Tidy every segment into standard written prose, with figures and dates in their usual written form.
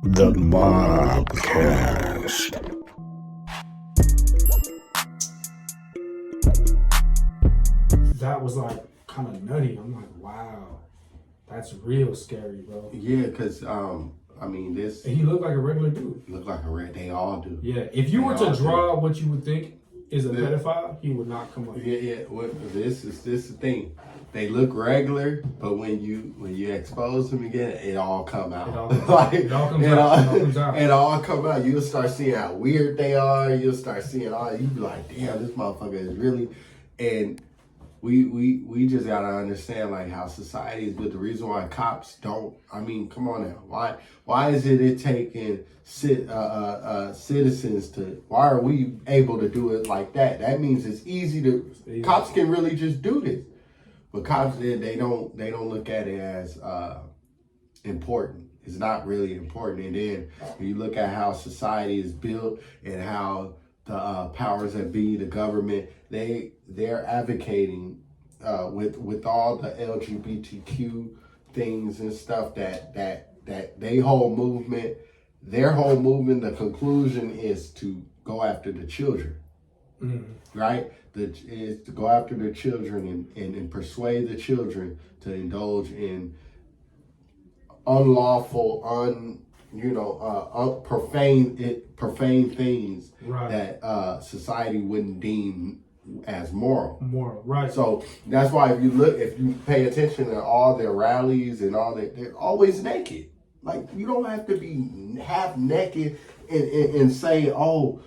The Mobcast. That was like kind of nutty. I'm like, wow, that's real scary, bro. Yeah, because this And he looked like a regular dude. look like a red. They all do. Yeah, if you They were all to do. draw what you would think is a Yeah. pedophile, he would not come up. Yeah. This is the thing. They look regular, but when you expose them again, it all come out. It all comes out. It all comes out. It all come out. You'll start seeing how weird they are. You'll start seeing all. You be like, damn, this motherfucker is really. And we just gotta understand like how society is. But the reason why cops don't. I mean, come on now. Why is it taking citizens to? Why are we able to do it like that? That means it's easy to. Cops can really just do this. But cops, they don't look at it as important. It's not really important. And then when you look at how society is built and how the powers that be, the government, they're advocating with all the LGBTQ things and stuff that their whole movement, the conclusion is to go after the children. Mm-hmm. Right? Is to go after the children and persuade the children to indulge in unlawful, profane things that society wouldn't deem as moral. Moral, right. So that's why if you pay attention to all their rallies and all that, they're always naked. Like, you don't have to be half naked and say, oh,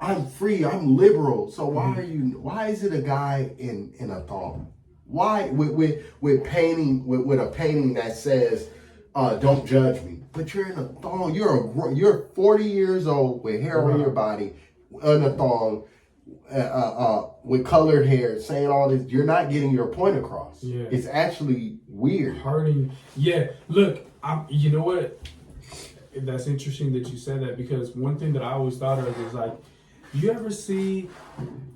I'm free, I'm liberal. So why is it a guy in a thong? Why with painting with a painting that says, don't judge me. But you're in a thong. You're 40 years old with hair on your body, in a thong, with colored hair, saying all this. You're not getting your point across. Yeah. It's actually weird. Hurting. Yeah. Look, you know what? That's interesting that you said that, because one thing that I always thought of is like, you ever see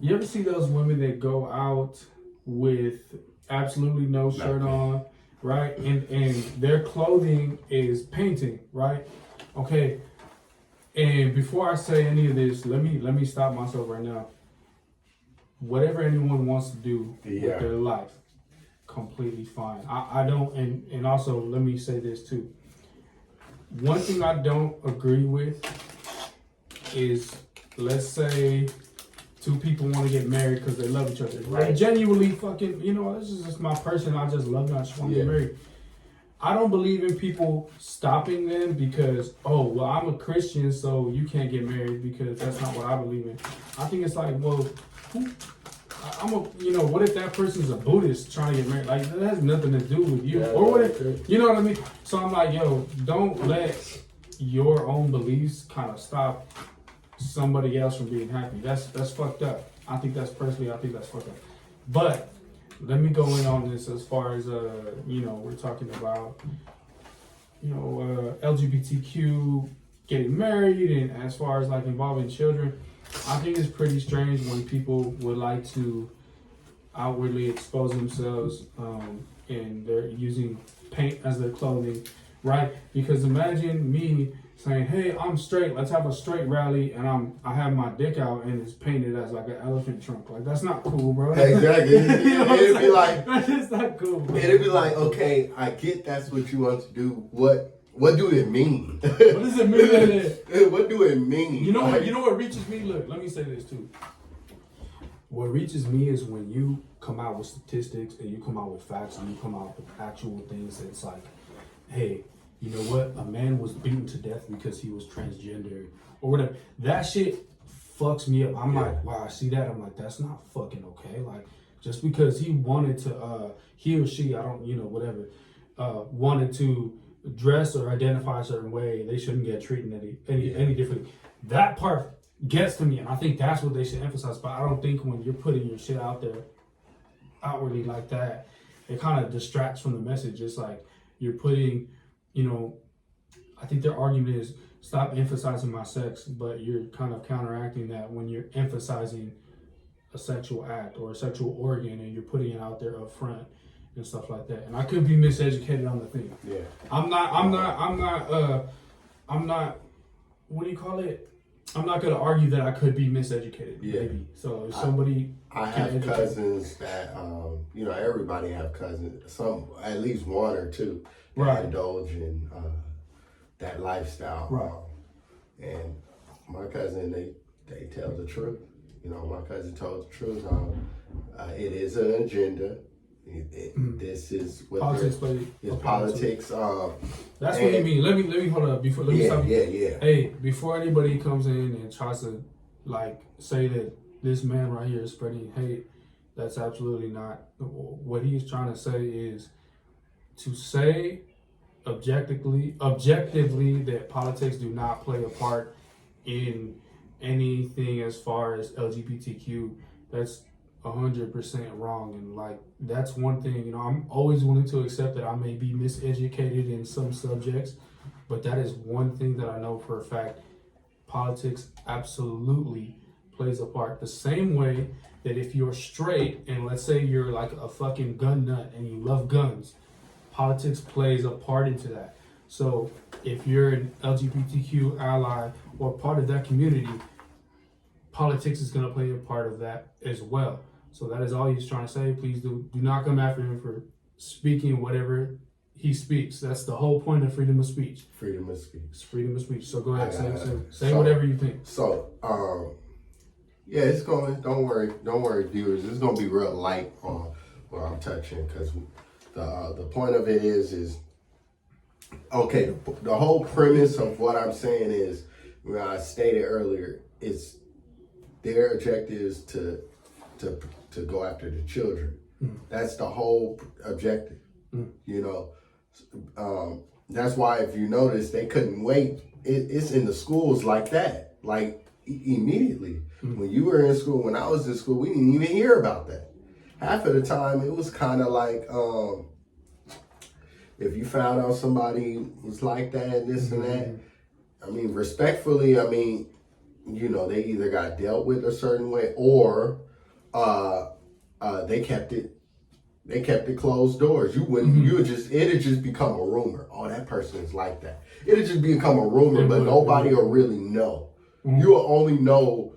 those women that go out with absolutely no shirt on, right? And their clothing is painting, right? Okay. And before I say any of this, let me stop myself right now. Whatever anyone wants to do with their life, completely fine. I don't, and also let me say this too. One thing I don't agree with is, let's say two people want to get married because they love each other. Right. They genuinely fucking, this is just my person. I just love them. I just want to get married. I don't believe in people stopping them because, oh, well, I'm a Christian, so you can't get married because that's not what I believe in. I think it's like, well, what if that person's a Buddhist trying to get married? Like, that has nothing to do with you. Or what if, you know what I mean? So I'm like, yo, don't let your own beliefs kind of stop somebody else from being happy. That's fucked up. I think that's fucked up. But let me go in on this as far as, we're talking about, LGBTQ getting married, and as far as like involving children. I think it's pretty strange when people would like to outwardly expose themselves and they're using paint as their clothing, right? Because imagine me saying, hey, I'm straight, let's have a straight rally, and I have my dick out and it's painted as like an elephant trunk. Like, that's not cool, bro. Exactly. It'd be like, that's just not cool, bro. It'd be like, okay, I get that's what you want to do. What do it mean? What does it mean? What do it mean? You know what reaches me? Look, let me say this too. What reaches me is when you come out with statistics and you come out with facts and you come out with actual things that's like, hey, you know what? A man was beaten to death because he was transgender or whatever. That shit fucks me up. I'm like, wow, I see that. I'm like, that's not fucking okay. Like, just because he wanted to, he or she, I don't, whatever, wanted to dress or identify a certain way, they shouldn't get treated any differently. That part gets to me, and I think that's what they should emphasize. But I don't think when you're putting your shit out there outwardly like that, it kind of distracts from the message. It's like you're putting, I think their argument is stop emphasizing my sex, but you're kind of counteracting that when you're emphasizing a sexual act or a sexual organ and you're putting it out there up front. and stuff like that. And I could be miseducated on the thing. Yeah. I'm not. What do you call it? I'm not gonna argue that I could be miseducated. Yeah. Maybe. So if somebody. I have cousins that, everybody have cousins. At least one or two that indulge in that lifestyle. Right. And my cousin, they tell the truth. My cousin told the truth. It is an agenda. This is what politics. Politics. That's what you mean. Let me hold up before. Let me stop you. Yeah. Hey, before anybody comes in and tries to say that this man right here is spreading hate, that's absolutely not. What he is trying to say is to say objectively that politics do not play a part in anything as far as LGBTQ. That's 100% wrong, and that's one thing. I'm always willing to accept that I may be miseducated in some subjects, but that is one thing that I know for a fact. Politics absolutely plays a part. The same way that if you're straight and let's say you're like a fucking gun nut and you love guns, politics plays a part into that. So if you're an LGBTQ ally or part of that community, politics is going to play a part of that as well. So that is all he's trying to say. Please do not come after him for speaking whatever he speaks. That's the whole point of freedom of speech. Freedom of speech. It's freedom of speech. So go ahead, say whatever you think. So, it's going. Don't worry, viewers. It's going to be real light on what I'm touching because the point of it is okay. The whole premise of what I'm saying is, I stated earlier, it's their objective is to go after the children. That's the whole objective. That's why if you notice they couldn't wait. It's in the schools like that, immediately. When you were in school, when I was in school, we didn't even hear about that. Half of the time it was kind of like if you found out somebody was like that, this and that. I mean, respectfully, they either got dealt with a certain way or they kept it closed doors. It'd just become a rumor. Oh, that person is like that. It'd just become a rumor, but nobody will really know. You'll only know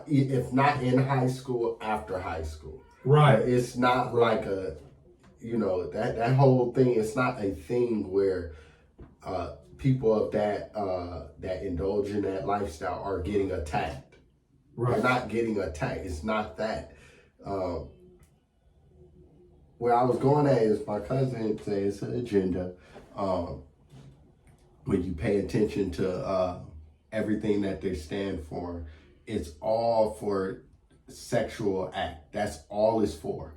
if not in high school, after high school. Right. It's not like that whole thing. It's not a thing where people of that indulge in that lifestyle are getting attacked. Right. They're not getting attacked. It's not that. Where I was going at is my cousin said it's an agenda. When you pay attention to everything that they stand for, it's all for sexual act. That's all it's for.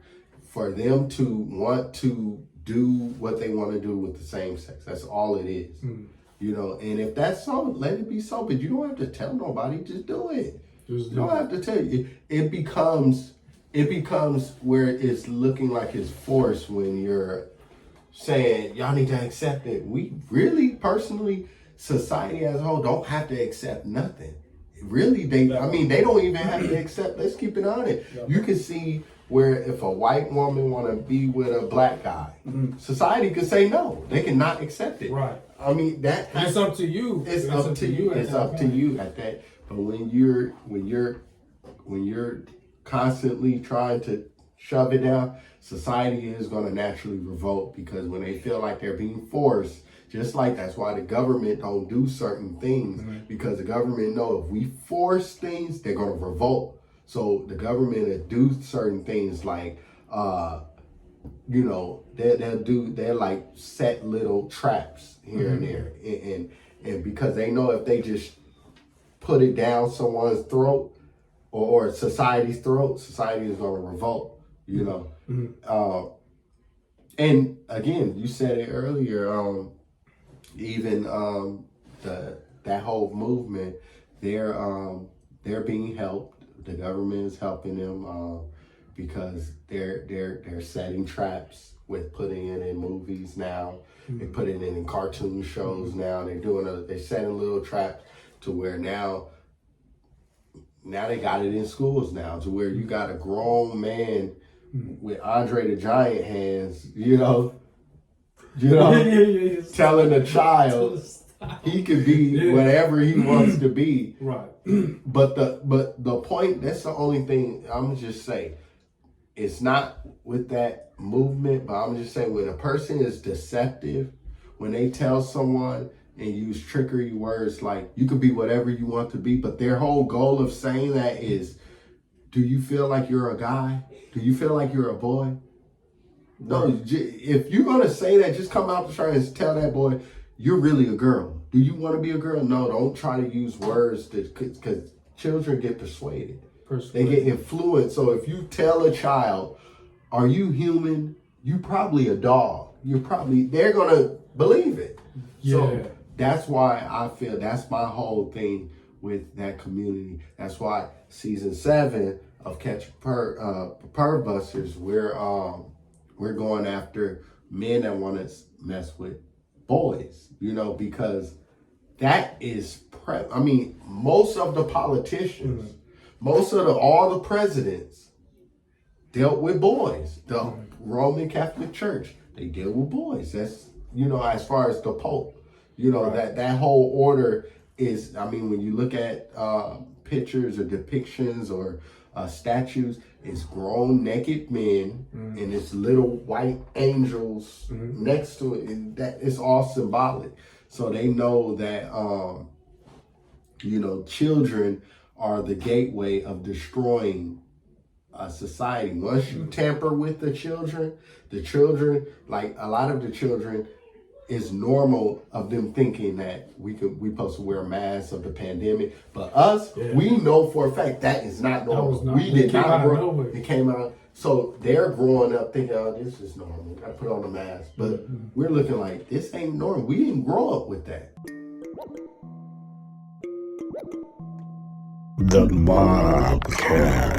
For them to want to do what they want to do with the same sex. That's all it is. And if that's so, let it be so. But you don't have to tell nobody. Just do it. You don't have to tell you. It becomes where it's looking like it's forced when you're saying y'all need to accept it. We really, personally, society as a whole don't have to accept nothing. Really, they don't even have to accept. Let's keep it honest. You can see where if a white woman want to be with a black guy, society could say no. They cannot accept it. Right. It's up to you. It's up to you. It's up to you at that. But when you're constantly trying to shove it down, society is going to naturally revolt because when they feel like they're being forced, just like that's why the government don't do certain things because the government know if we force things, they're going to revolt. So the government will do certain things like, they'll like set little traps here and there. And because they know if they just put it down someone's throat or society's throat, society is going to revolt, and again, you said it earlier, even that whole movement, they're being helped. The government is helping them because they're setting traps with putting it in movies now. They put it in cartoon shows now. They're setting little traps to where now they got it in schools now to where you got a grown man with Andre the Giant hands, telling a child he could be whatever he wants to be. Right. But the point, that's the only thing I'm gonna just say. It's not with that movement, but I'm just saying when a person is deceptive, when they tell someone and use trickery words like you could be whatever you want to be, but their whole goal of saying that is, do you feel like you're a guy? Do you feel like you're a boy? No, if you're going to say that, just come out to try and tell that boy, you're really a girl. Do you want to be a girl? No, don't try to use words because children get persuaded. They get influenced. So if you tell a child, are you human? You probably a dog. They're going to believe it. Yeah. So that's why I feel that's my whole thing with that community. That's why season 7 of Catch Perv Busters, we're going after men that want to mess with boys, because that is most of the politicians, all the presidents dealt with boys. The Roman Catholic Church, they deal with boys. That's, as far as the Pope, that whole order is, when you look at pictures or depictions or statues, it's grown naked men and it's little white angels next to it, and that it's all symbolic. So they know that children are the gateway of destroying society. Once you tamper with the children, like a lot of the children, it's normal of them thinking that we supposed to wear masks of the pandemic, but us, we know for a fact that is not normal. We did not grow. It came out. So they're growing up thinking, oh, this is normal. I put on a mask, but we're looking like this ain't normal. We didn't grow up with that. The Mobcast.